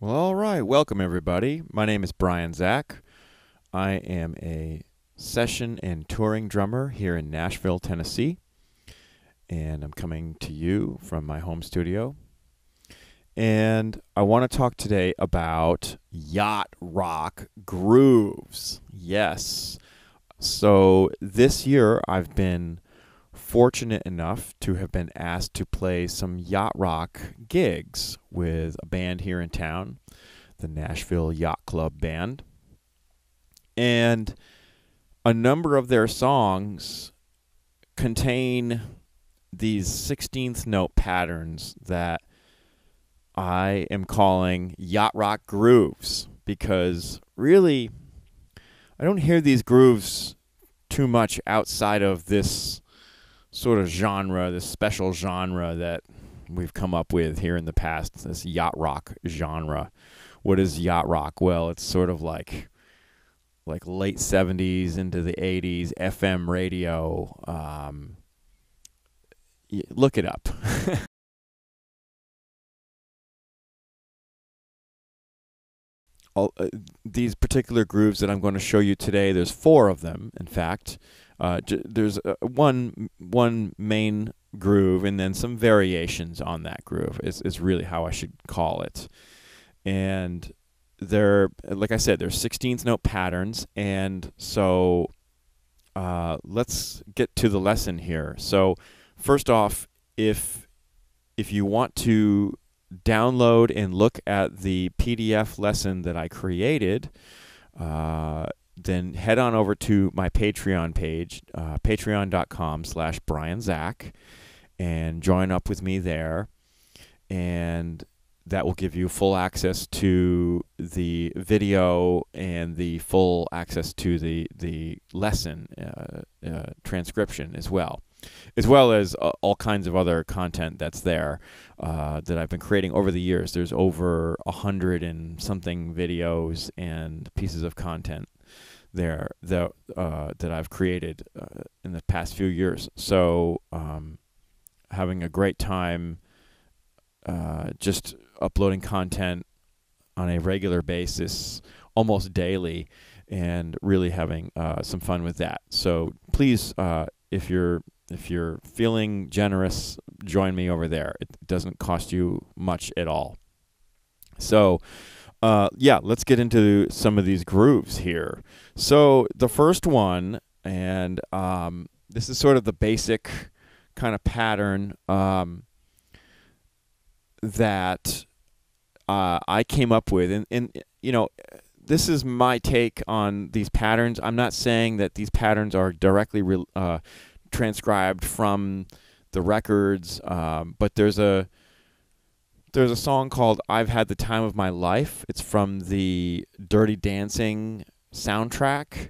Well, all right. Welcome, everybody. My name is Brian Zach. I am a session and touring drummer here in Nashville, Tennessee. And I'm coming to you from my home studio. And I want to talk today about yacht rock grooves. Yes. So this year I've been fortunate enough to have been asked to play some yacht rock gigs with a band here in town, the Nashville Yacht Club Band. And a number of their songs contain these 16th note patterns that I am calling yacht rock grooves, because really I don't hear these grooves too much outside of this sort of genre, this special genre that we've come up with here in the past, this yacht rock genre. What is yacht rock? Well, it's sort of like late 70s into the 80s FM radio. Look it up. These particular grooves that I'm going to show you today, there's 4 of them, in fact. There's one main groove and then some variations on that groove is really how I should call it. And they're, like I said, they're 16th note patterns. And so let's get to the lesson here. So first off, if you want to download and look at the PDF lesson that I created, then head on over to my Patreon page, patreon.com/BrianZach, and join up with me there. And that will give you full access to the video and the full access to the lesson transcription as well as all kinds of other content that's there that I've been creating over the years. There's over 100 and something videos and pieces of content there that I've created in the past few years. So having a great time just uploading content on a regular basis, almost daily, and really having some fun with that. So please, if you're feeling generous, join me over there. It doesn't cost you much at all. So yeah, let's get into some of these grooves here. So the first one, and this is sort of the basic kind of pattern that I came up with, and you know, this is my take on these patterns. I'm not saying that these patterns are directly transcribed from the records, but there's a song called "I've Had the Time of My Life." It's from the Dirty Dancing soundtrack.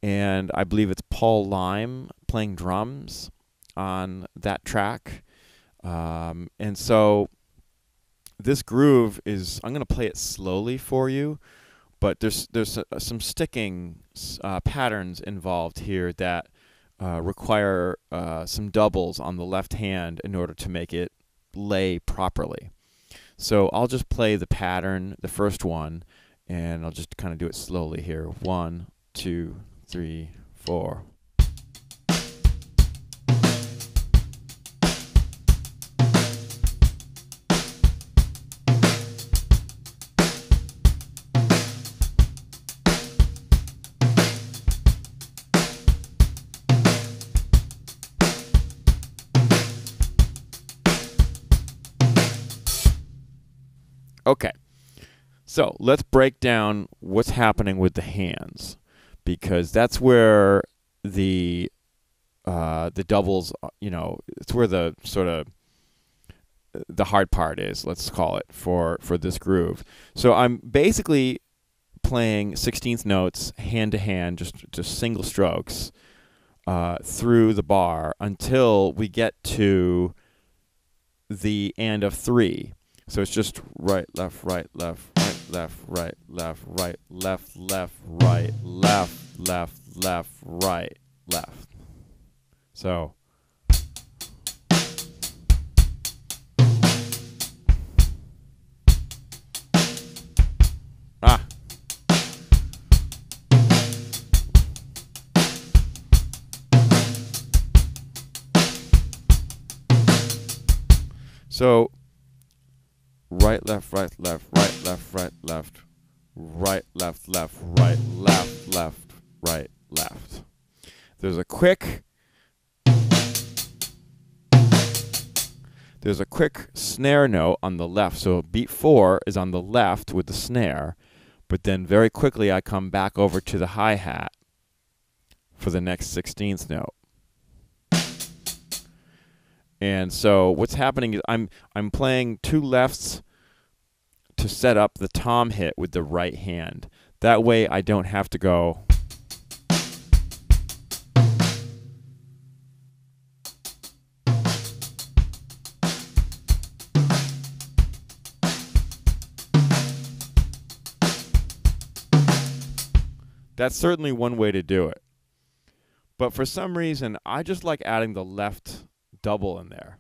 And I believe it's Paul Lime playing drums on that track. And so this groove is, I'm going to play it slowly for you, but there's some sticking patterns involved here that require some doubles on the left hand in order to make it lay properly. So I'll just play the pattern, the first one, and I'll just kind of do it slowly here. 1, 2, 3, 4. Okay, so let's break down what's happening with the hands, because that's where the doubles, you know, it's where the sort of the hard part is, let's call it, for this groove. So I'm basically playing 16th notes hand to hand, just single strokes, through the bar until we get to the and of 3. So it's just right, left, right, left, right, left, right, left, right, left, left, right, left, left, left, right, left. So So right, left, right, left, right, left, right, left, right, left, left, right, left, left, right, left. There's a quick snare note on the left. So beat 4 is on the left with the snare, but then very quickly I come back over to the hi-hat for the next 16th note. And so what's happening is I'm playing 2 lefts to set up the tom hit with the right hand. That way I don't have to go That's certainly one way to do it. But for some reason, I just like adding the left double in there.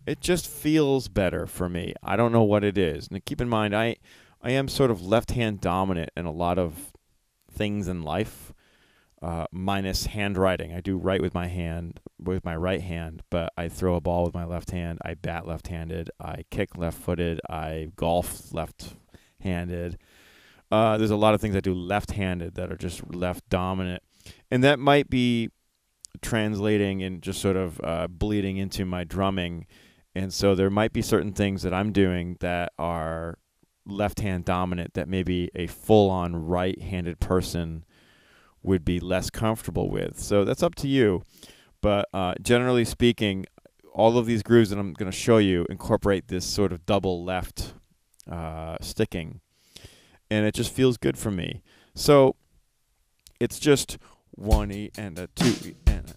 It just feels better for me. I don't know what it is. Now keep in mind, I am sort of left-hand dominant in a lot of things in life, minus handwriting. I do write with my right hand, but I throw a ball with my left hand. I bat left-handed. I kick left-footed. I golf left-handed. There's a lot of things I do left-handed that are just left-dominant. And that might be translating and just sort of bleeding into my drumming. And so there might be certain things that I'm doing that are left-hand dominant that maybe a full-on right-handed person would be less comfortable with. So that's up to you. But generally speaking, all of these grooves that I'm going to show you incorporate this sort of double left sticking. And it just feels good for me. So it's just 1E and a 2E and a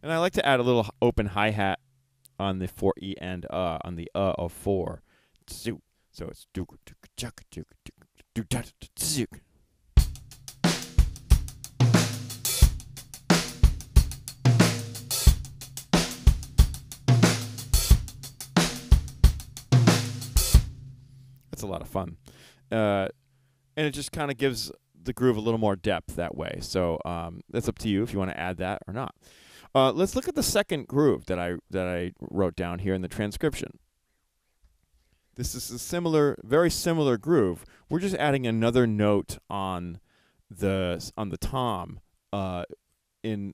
And I like to add a little open hi-hat on the 4E and on the of 4. So it's That's a lot of fun. And it just kind of gives the groove a little more depth that way. So that's up to you if you want to add that or not. Let's look at the second groove that I wrote down here in the transcription. This is a very similar groove. We're just adding another note on the tom in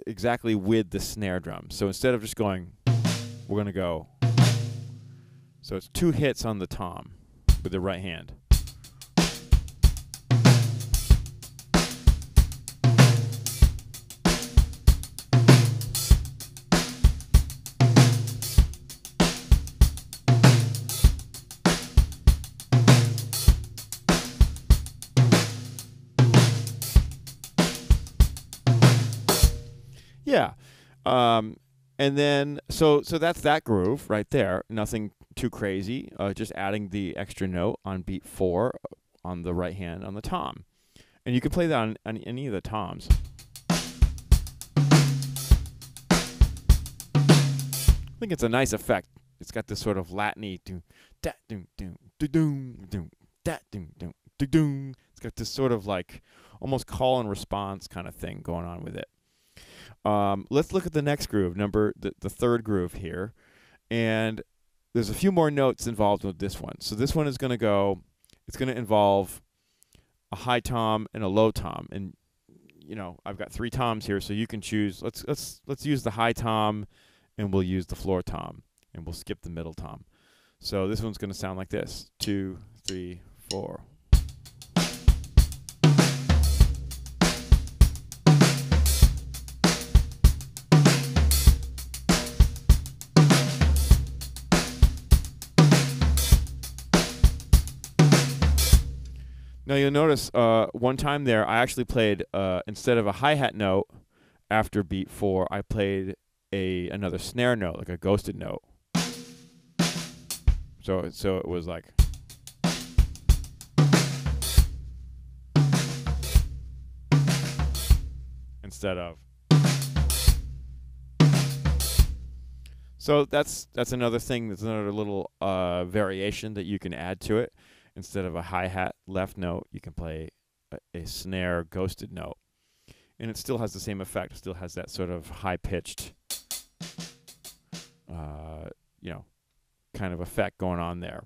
exactly with the snare drum. So instead of just going, we're going to go. So it's 2 hits on the tom with the right hand. Yeah. And then, so that's that groove right there. Nothing too crazy. Just adding the extra note on beat 4 on the right hand on the tom. And you can play that on any of the toms. I think it's a nice effect. It's got this sort of Latin-y it's got this sort of like almost call and response kind of thing going on with it. Let's look at the next groove, the third groove here. And there's a few more notes involved with this one. So this one is going to go, it's going to involve a high tom and a low tom. And, you know, I've got 3 toms here, so you can choose. Let's use the high tom, and we'll use the floor tom, and we'll skip the middle tom. So this one's going to sound like this. 2, 3, 4. Now you'll notice one time there I actually played instead of a hi-hat note after beat 4, I played another snare note, like a ghosted note. So it was like instead of. So that's another thing. That's another little variation that you can add to it. Instead of a hi-hat left note, you can play a snare ghosted note. And it still has the same effect. It still has that sort of high-pitched, kind of effect going on there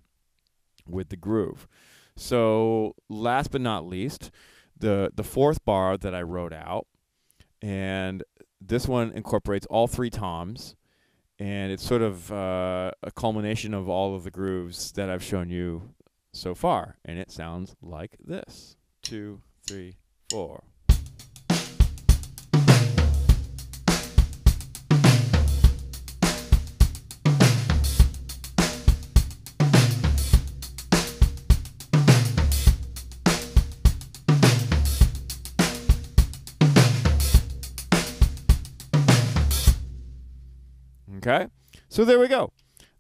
with the groove. So last but not least, the fourth bar that I wrote out, and this one incorporates all 3 toms, and it's sort of a culmination of all of the grooves that I've shown you so far, and it sounds like this. 2, 3, 4. Okay, so there we go.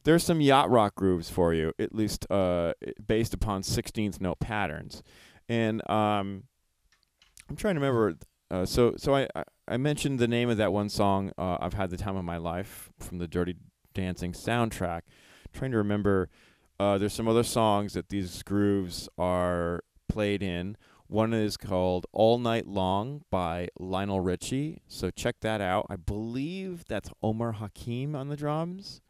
There's some yacht rock grooves for you, at least based upon 16th note patterns. And I'm trying to remember. So I mentioned the name of that one song, "I've Had the Time of My Life," from the Dirty Dancing soundtrack. Trying to remember. There's some other songs that these grooves are played in. One is called "All Night Long" by Lionel Richie. So check that out. I believe that's Omar Hakim on the drums.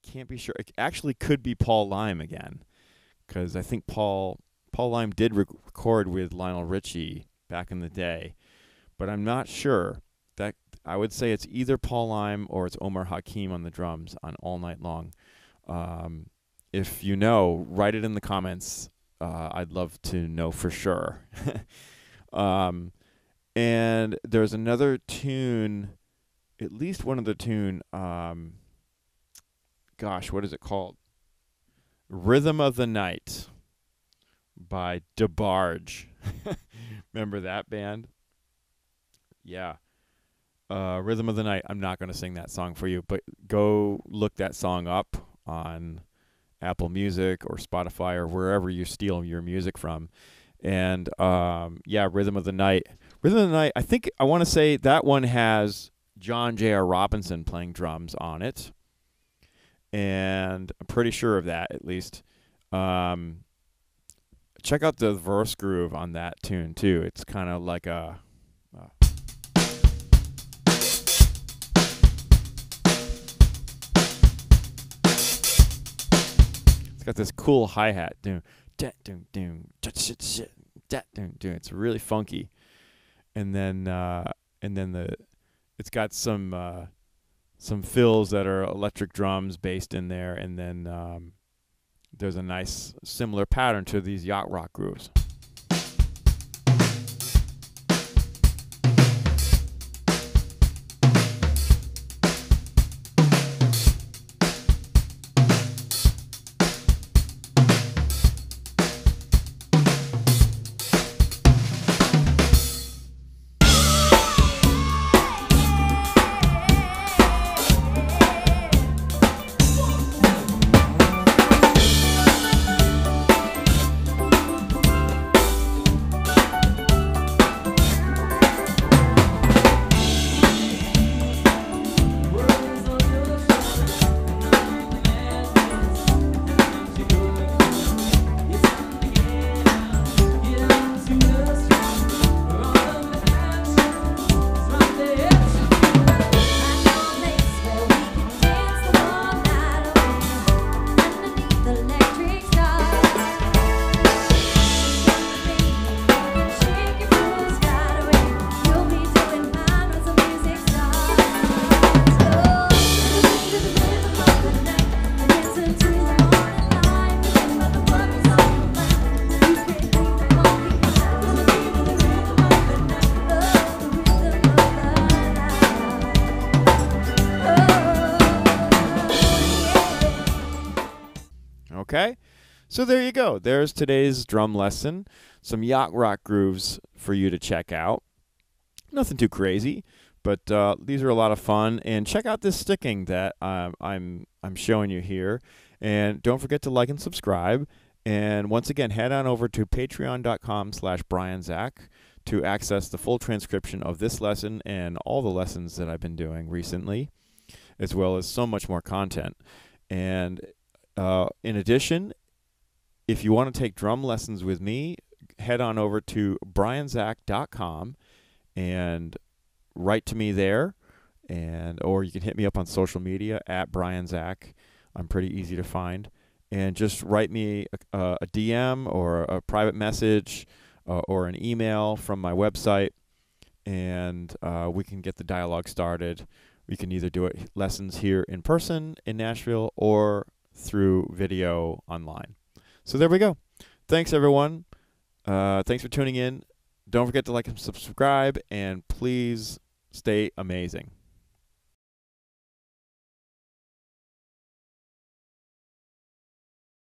Can't be sure. It actually could be Paul Lime again, because I think Paul Lime did record with Lionel Richie back in the day, but I'm not sure. That I would say it's either Paul Lime or it's Omar Hakim on the drums on "All Night Long." If you know, write it in the comments. I'd love to know for sure. And there's another tune, at least one other tune. Gosh, what is it called? "Rhythm of the Night" by DeBarge. Remember that band? Yeah. "Rhythm of the Night." I'm not going to sing that song for you, but go look that song up on Apple Music or Spotify or wherever you steal your music from. And "Rhythm of the Night." "Rhythm of the Night," I want to say that one has John J.R. Robinson playing drums on it. And I'm pretty sure of that, at least. Check out the verse groove on that tune, too. It's kind of like a... it's got this cool hi-hat. It's really funky. And then it's got some fills that are electric drums based in there, and then there's a nice similar pattern to these yacht rock grooves. Okay? So there you go. There's today's drum lesson. Some yacht rock grooves for you to check out. Nothing too crazy, but these are a lot of fun. And check out this sticking that I'm showing you here. And don't forget to like and subscribe. And once again, head on over to patreon.com/BrianZach to access the full transcription of this lesson and all the lessons that I've been doing recently, as well as so much more content. And in addition, if you want to take drum lessons with me, head on over to brianzach.com and write to me there, or you can hit me up on social media at brianzach. I'm pretty easy to find. And just write me a DM or a private message or an email from my website, and we can get the dialogue started. We can either do it lessons here in person in Nashville or through video online. So there we go. Thanks, everyone. Thanks for tuning in. Don't forget to like and subscribe, and please stay amazing.